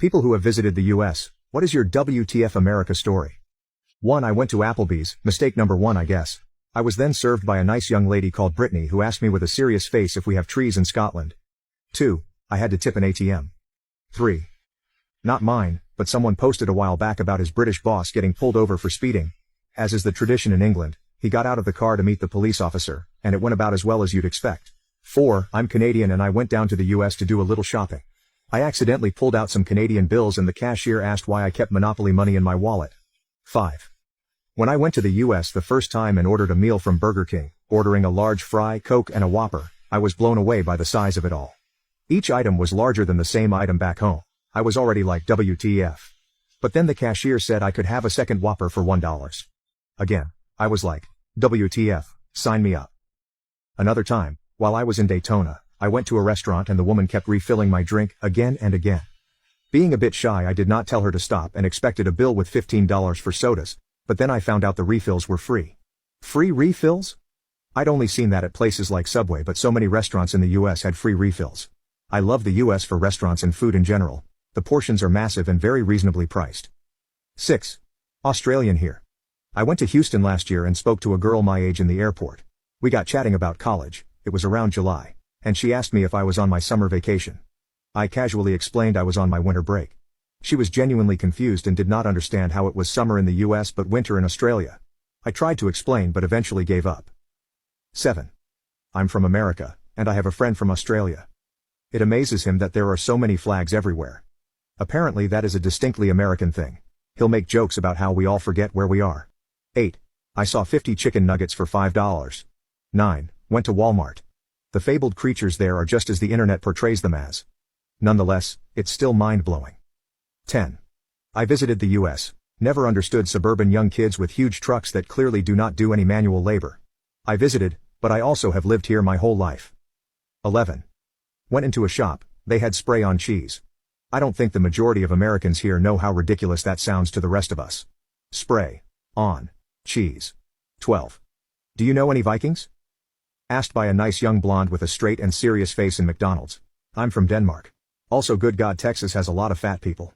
People who have visited the US, what is your WTF America story? 1. I went to Applebee's, mistake number 1 I guess. I was then served by a nice young lady called Brittany who asked me with a serious face if we have trees in Scotland. 2. I had to tip an ATM. 3. Not mine, but someone posted a while back about his British boss getting pulled over for speeding. As is the tradition in England, he got out of the car to meet the police officer, and it went about as well as you'd expect. 4. I'm Canadian and I went down to the US to do a little shopping. I accidentally pulled out some Canadian bills and the cashier asked why I kept Monopoly money in my wallet. 5. When I went to the US the first time and ordered a meal from Burger King, ordering a large fry, Coke and a Whopper, I was blown away by the size of it all. Each item was larger than the same item back home. I was already like WTF. But then the cashier said I could have a second Whopper for $1. Again, I was like, WTF, sign me up. Another time, while I was in Daytona, I went to a restaurant and the woman kept refilling my drink again and again. Being a bit shy, I did not tell her to stop and expected a bill with $15 for sodas, but then I found out the refills were free. Free refills? I'd only seen that at places like Subway, but so many restaurants in the US had free refills. I love the US for restaurants and food in general. The portions are massive and very reasonably priced. 6. Australian here. I went to Houston last year and spoke to a girl my age in the airport. We got chatting about college, it was around July, and she asked me if I was on my summer vacation. I casually explained I was on my winter break. She was genuinely confused and did not understand how it was summer in the US but winter in Australia. I tried to explain but eventually gave up. 7. I'm from America, and I have a friend from Australia. It amazes him that there are so many flags everywhere. Apparently that is a distinctly American thing. He'll make jokes about how we all forget where we are. 8. I saw 50 chicken nuggets for $5. 9. Went to Walmart. The fabled creatures there are just as the internet portrays them as. Nonetheless, it's still mind-blowing. 10. I visited the US. Never understood suburban young kids with huge trucks that clearly do not do any manual labor. I visited, but I also have lived here my whole life. 11. Went into a shop, they had spray-on cheese. I don't think the majority of Americans here know how ridiculous that sounds to the rest of us. Spray. On. Cheese. 12. Do you know any Vikings? Asked by a nice young blonde with a straight and serious face in McDonald's. I'm from Denmark. Also good God, Texas has a lot of fat people.